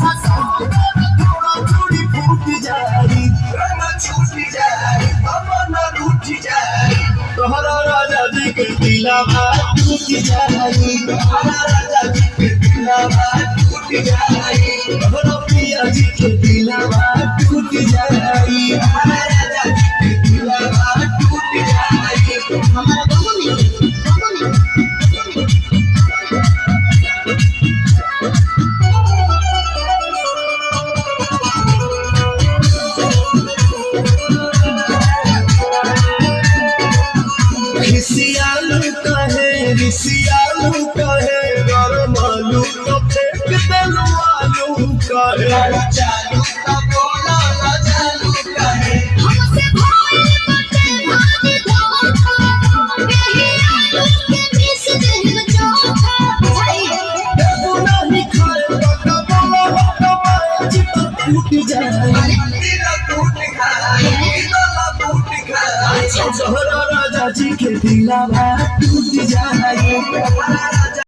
थोड़ा चूड़ी फूट जाई रंगा छूट जाई तमन्ना रूठ जाई तोहरा राजा जी के दिलवा टूट जाई तोहरा राजा जी के दिलवा टूट जाई तोहरा पिया जी के दिलवा टूट जाई हमारा राजा जी के दिलवा टूट जाई हमारा रिसियालू कहे गरमालू तो फेंक देलू आलू कहे चालू तो बोला ना चालू कहे हमसे भाई बटे भाग धोखा यही आलू के मिस दिल चोखा देबू नहीं खाए तो बोला कमाए चित टूट जाए तेरा टूट खाए तेरा टूट खाए तोहरा राजा जी के दिलवा टूट जाए।